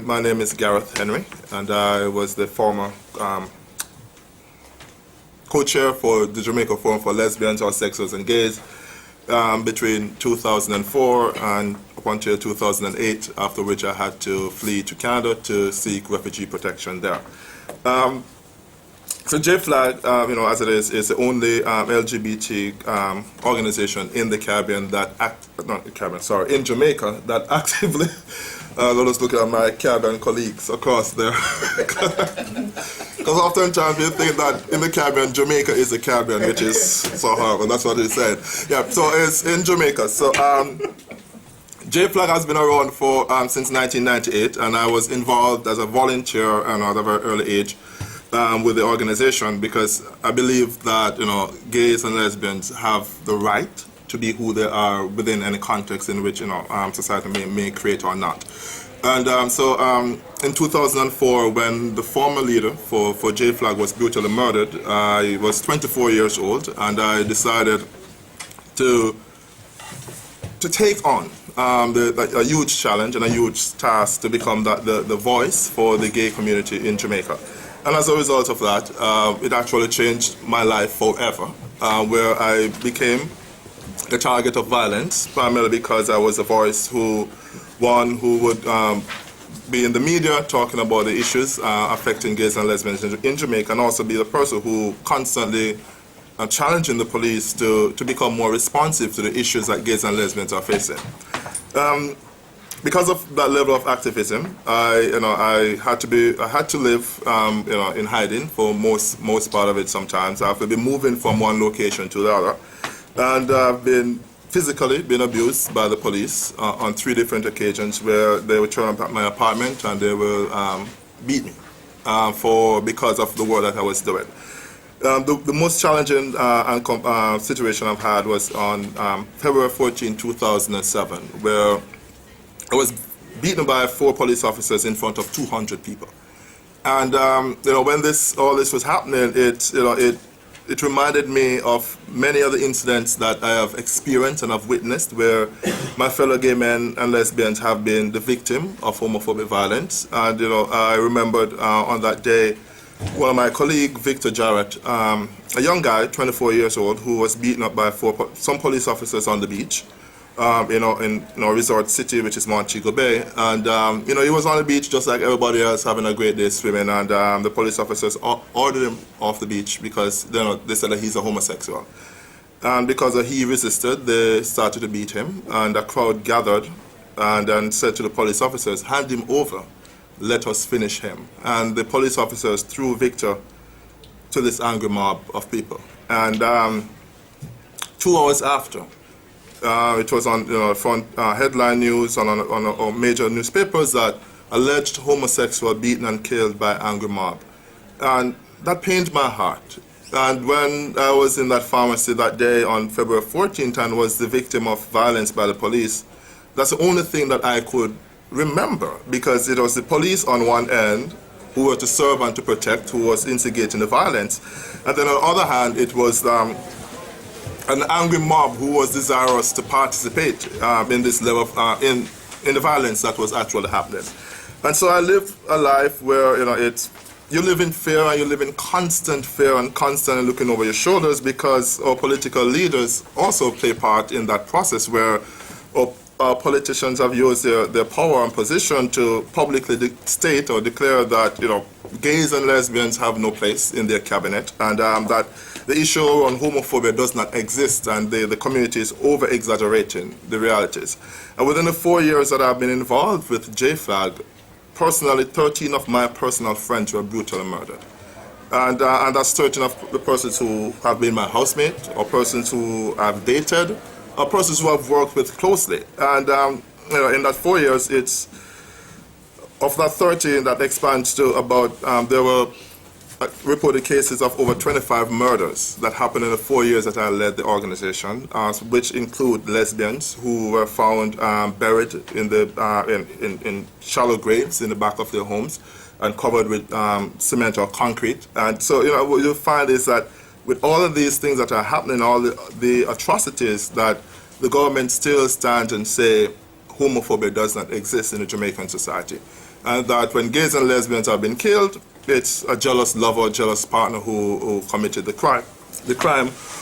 my name is Gareth Henry, and I was the former co-chair for the Jamaica Forum for Lesbians, Homosexuals and Gays between 2004 and up until 2008, after which I had to flee to Canada to seek refugee protection there. So JFLAG, as it is the only LGBT organization in the Caribbean that in Jamaica that actively, let us look at my Caribbean colleagues across there. Because oftentimes we think that in the Caribbean, Jamaica is the Caribbean, which is so horrible. That's what they said. Yeah, so it's in Jamaica. So JFLAG has been around for since 1998, and I was involved as a volunteer at a very early age with the organization, because I believe that gays and lesbians have the right to be who they are within any context in which society may create or not. And in 2004, when the former leader for JFLAG was brutally murdered, I was 24 years old, and I decided to take on a huge challenge and a huge task to become the voice for the gay community in Jamaica. And as a result of that, it actually changed my life forever, where I became the target of violence, primarily because I was a voice who would be in the media talking about the issues affecting gays and lesbians in Jamaica, and also be the person who constantly challenging the police to become more responsive to the issues that gays and lesbians are facing. Because of that level of activism, I had to live in hiding for most part of it. Sometimes I've been moving from one location to the other, and I've been physically abused by the police on 3 different occasions, where they would turn up at my apartment and they will beat me because of the work that I was doing. The most challenging situation I've had was on February 14, 2007, where I was beaten by 4 police officers in front of 200 people. And when all this was happening, it reminded me of many other incidents that I have experienced and have witnessed, where my fellow gay men and lesbians have been the victim of homophobic violence. And I remembered on that day, one of my colleagues, Victor Jarrett, a young guy, 24 years old, who was beaten up by some police officers on the beach. In a resort city, which is Montego Bay, and he was on the beach just like everybody else, having a great day swimming, and the police officers ordered him off the beach because they said that he's a homosexual. And because he resisted, they started to beat him, and a crowd gathered and said to the police officers, "Hand him over, let us finish him." And the police officers threw Victor to this angry mob of people. And 2 hours after, it was on front headline news on major newspapers that alleged homosexual beaten and killed by angry mob. And that pained my heart. And when I was in that pharmacy that day on February 14th and was the victim of violence by the police, that's the only thing that I could remember, because it was the police on one end who were to serve and to protect, who was instigating the violence. And then on the other hand, it was an angry mob who was desirous to participate in this level of, in the violence that was actually happening. And so I lived a life where you live in fear, and you live in constant fear and constantly looking over your shoulders, because our political leaders also play part in that process, where our politicians have used their power and position to publicly state or declare that gays and lesbians have no place in their cabinet, and that the issue on homophobia does not exist, and the community is over-exaggerating the realities. And within the 4 years that I've been involved with JFLAG, personally, 13 of my personal friends were brutally murdered. And that's 13 of the persons who have been my housemate, or persons who I've dated, or persons who I've worked with closely. And in that 4 years, it's of that 13 that expands to about, there were reported cases of over 25 murders that happened in the 4 years that I led the organization, which include lesbians who were found buried in shallow graves in the back of their homes and covered with cement or concrete. And so what you'll find is that with all of these things that are happening, all the atrocities, that the government still stands and say homophobia does not exist in the Jamaican society. and that when gays and lesbians have been killed, it's a jealous lover, jealous partner who committed the crime.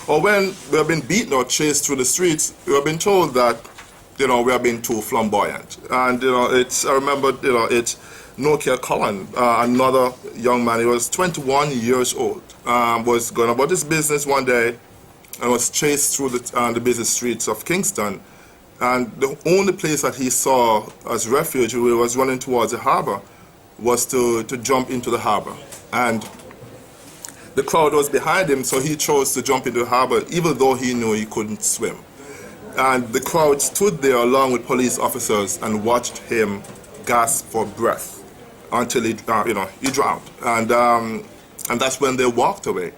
Or when we have been beaten or chased through the streets, we have been told that, we are being too flamboyant. And, I remember, it's Nokia Cullen, another young man, he was 21 years old, was going about his business one day and was chased through the busy streets of Kingston. And the only place that he saw as refuge, where he was running towards the harbor, was to jump into the harbor. And the crowd was behind him, so he chose to jump into the harbor, even though he knew he couldn't swim. And the crowd stood there along with police officers and watched him gasp for breath until he drowned. And that's when they walked away.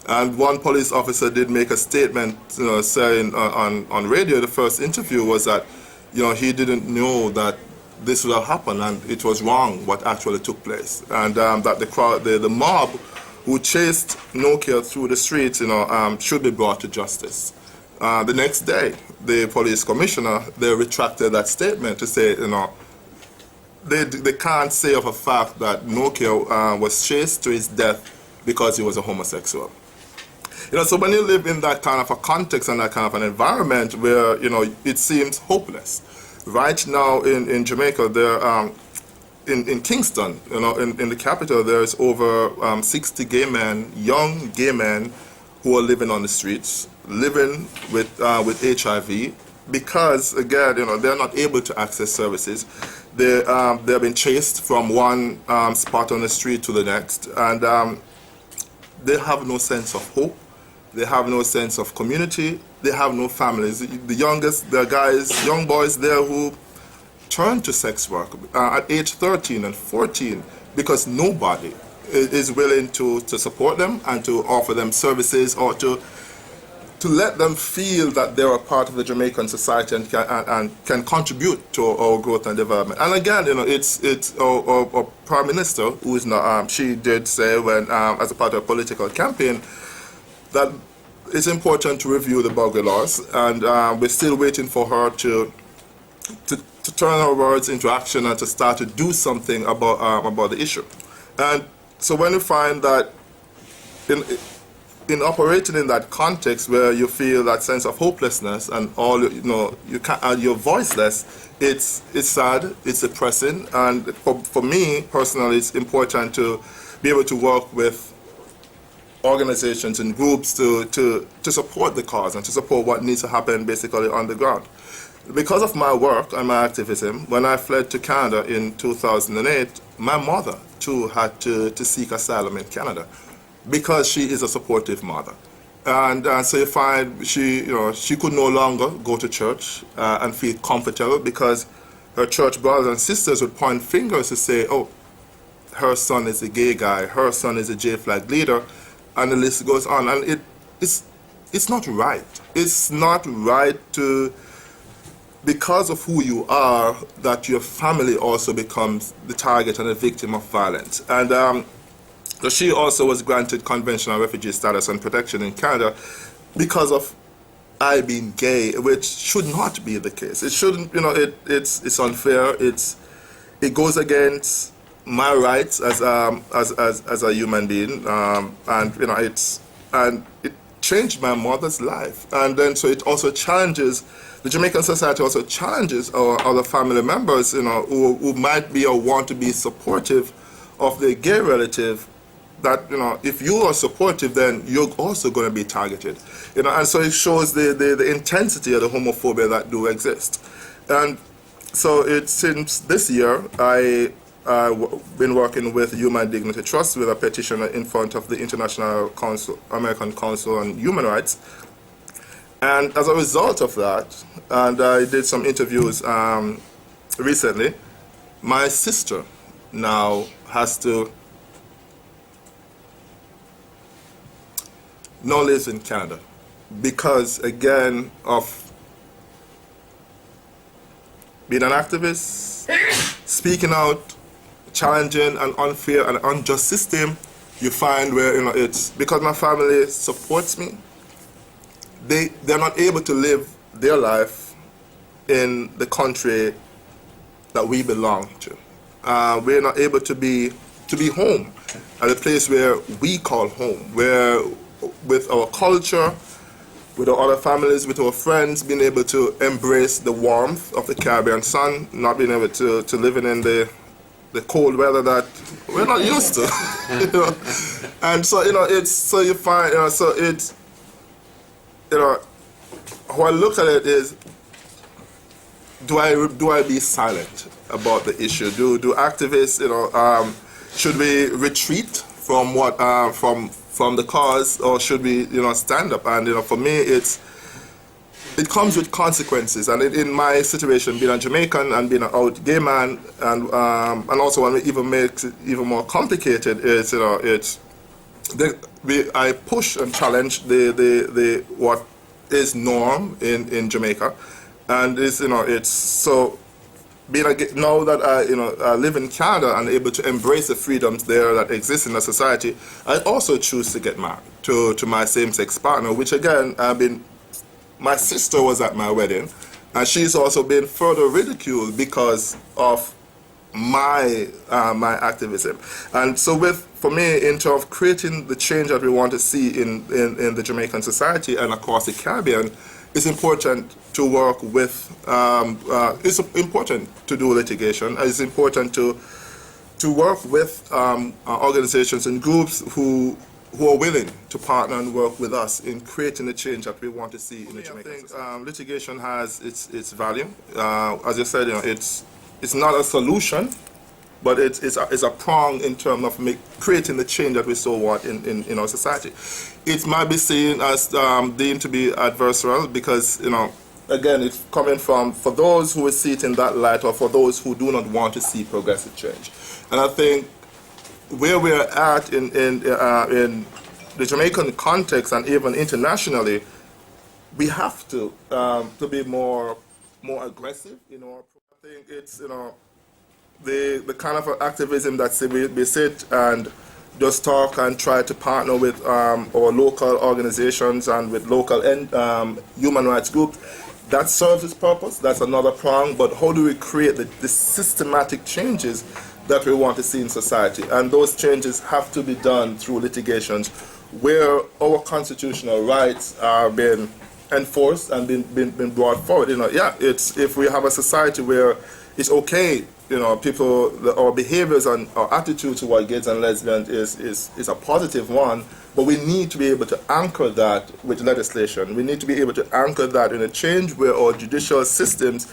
And one police officer did make a statement, saying on radio, the first interview was that, he didn't know that this would have happened, and it was wrong what actually took place, and that the crowd, the mob who chased Nokia through the streets, should be brought to justice. The next day, the police commissioner, they retracted that statement to say, they can't say of a fact that Nokia was chased to his death because he was a homosexual. So when you live in that kind of a context and that kind of an environment where, it seems hopeless. Right now in Jamaica, there, in Kingston, in the capital, there's over 60 gay men, young gay men, who are living on the streets, living with HIV, because again, they're not able to access services. They've been chased from one spot on the street to the next, and they have no sense of hope. They have no sense of community. They have no families. The guys, young boys there who turn to sex work at age 13 and 14 because nobody is willing to support them and to offer them services or to let them feel that they're a part of the Jamaican society and can contribute to our growth and development. And again, it's our Prime Minister, who is not, she did say when, as a part of a political campaign, that it's important to review the Boundary laws, and we're still waiting for her to turn her words into action and to start to do something about the issue. And so when you find that in operating in that context where you feel that sense of hopelessness and you're voiceless, it's sad, it's depressing, and for me personally, it's important to be able to work with organizations and groups to support the cause and to support what needs to happen basically on the ground. Because of my work and my activism, when I fled to Canada in 2008, my mother too had to seek asylum in Canada because she is a supportive mother. And so you find she could no longer go to church and feel comfortable because her church brothers and sisters would point fingers to say, oh, her son is a gay guy, her son is a J-flag leader, and the list goes on. And it's not right. It's not right to, because of who you are, that your family also becomes the target and the victim of violence. And so she also was granted conventional refugee status and protection in Canada because of I being gay, which should not be the case. It shouldn't, it's unfair. It goes against my rights as a human being, and it changed my mother's life. And then so it also challenges, the Jamaican society also challenges our other family members, who might be or want to be supportive of their gay relative, that, if you are supportive, then you're also going to be targeted. And so it shows the intensity of the homophobia that do exist. And so since this year, I've been working with Human Dignity Trust with a petition in front of the International Council, American Council on Human Rights. And as a result of that, and I did some interviews recently, my sister now lives in Canada because, again, of being an activist, speaking out, challenging an unfair and unjust system. You find where, it's because my family supports me, they're not able to live their life in the country that we belong to. we're not able to be home at a place where we call home, where with our culture, with our other families, with our friends, being able to embrace the warmth of the Caribbean sun, not being able to living in the cold weather that we're not used to. You know? And so, you know, it's, so you find, you know, so it's, you know, how I look at it is, do I be silent about the issue? Do activists, you know, should we retreat from what from the cause, or should we, you know, stand up? And you know, for me, it comes with consequences. And in my situation, being a Jamaican and being an out gay man, and also what even makes it even more complicated is, you know, I push and challenge the what is norm in Jamaica, and it's, you know, it's so. Now that I live in Canada and able to embrace the freedoms there that exist in the society, I also choose to get married to my same-sex partner, which again, my sister was at my wedding, and she's also been further ridiculed because of my activism. And so for me, in terms of creating the change that we want to see in the Jamaican society and across the Caribbean, it's important to work with, it's important to do litigation. It's important to work with organizations and groups who are willing to partner and work with us in creating the change that we want to see in the Jamaican society. Litigation has its value. As you said, you know, it's not a solution, but it's a prong in terms of creating the change that we so want in our society. It might be seen as deemed to be adversarial because, you know, again, it's coming from, for those who see it in that light, or for those who do not want to see progressive change. And I think where we're at in the Jamaican context and even internationally, we have to be more aggressive. You know, I think it's, you know, the kind of activism that we sit and just talk and try to partner with our local organizations and with local human rights groups. That serves its purpose. That's another prong. But how do we create the systematic changes that we want to see in society? And those changes have to be done through litigations where our constitutional rights are being enforced and been brought forward. You know, yeah, it's, if we have a society where it's okay, you know, our behaviors and our attitude toward gays and lesbians is a positive one, but we need to be able to anchor that with legislation. We need to be able to anchor that in a change where our judicial systems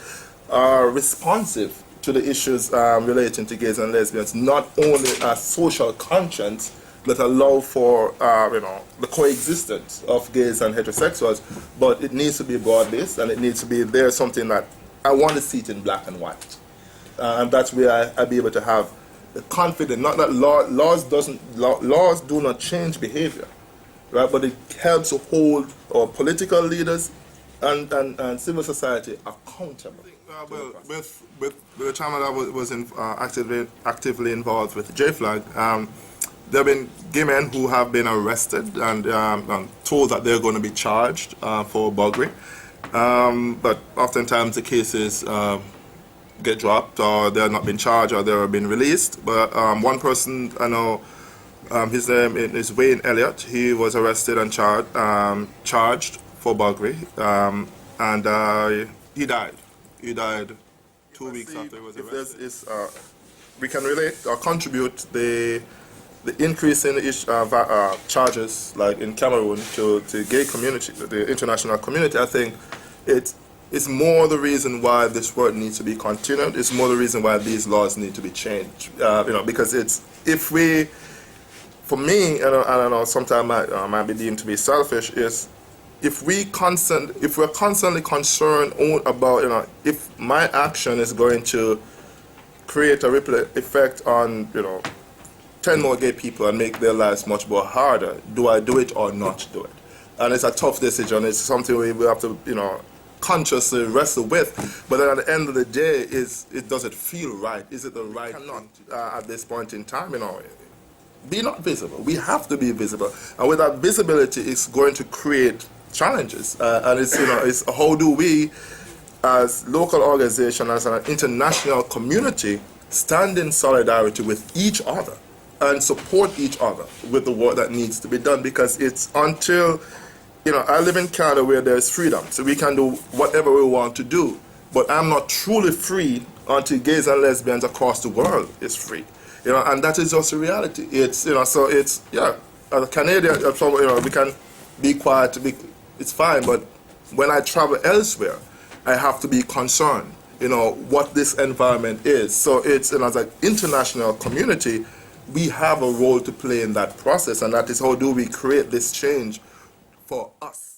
are responsive to the issues relating to gays and lesbians, not only as social conscience that allow for you know, the coexistence of gays and heterosexuals, but it needs to be broad-based, and it needs to be there something that I want to see it in black and white. And that's where I be able to have the confidence, not that laws do not change behavior, right? But it helps to hold our political leaders and civil society accountable. Well, with the time that I was actively involved with J-Flag, there have been gay men who have been arrested and told that they're going to be charged for buggery, but oftentimes the cases get dropped, or they're not been charged, or they're been released. But one person I know, his name is Wayne Elliott. He was arrested and charged for buggery, and he died. He died 2 weeks after he was arrested. We can relate or contribute the increase in charges, like in Cameroon, to the gay community, the international community. I think it's more the reason why this work needs to be continued. It's more the reason why these laws need to be changed. You know, because for me, and I don't know, sometimes I might be deemed to be selfish, is if we're constantly concerned about, you know, if my action is going to create a ripple effect on, you know, 10 more gay people and make their lives much more harder, do I do it or not do it? And it's a tough decision. It's something we have to, you know, consciously wrestle with. But then at the end of the day, does it feel right? Is it the right thing at this point in time? You know, be not visible. We have to be visible, and with that visibility, it's going to create challenges. And it's, you know, it's how do we, as local organization, as an international community, stand in solidarity with each other and support each other with the work that needs to be done, because it's until, I live in Canada where there's freedom, so we can do whatever we want to do, but I'm not truly free until gays and lesbians across the world is free, and that is just a reality. It's, so it's, yeah, as a Canadian, we can be quiet, it's fine, but when I travel elsewhere, I have to be concerned, what this environment is. So it's, as an international community, we have a role to play in that process, and that is how do we create this change for us.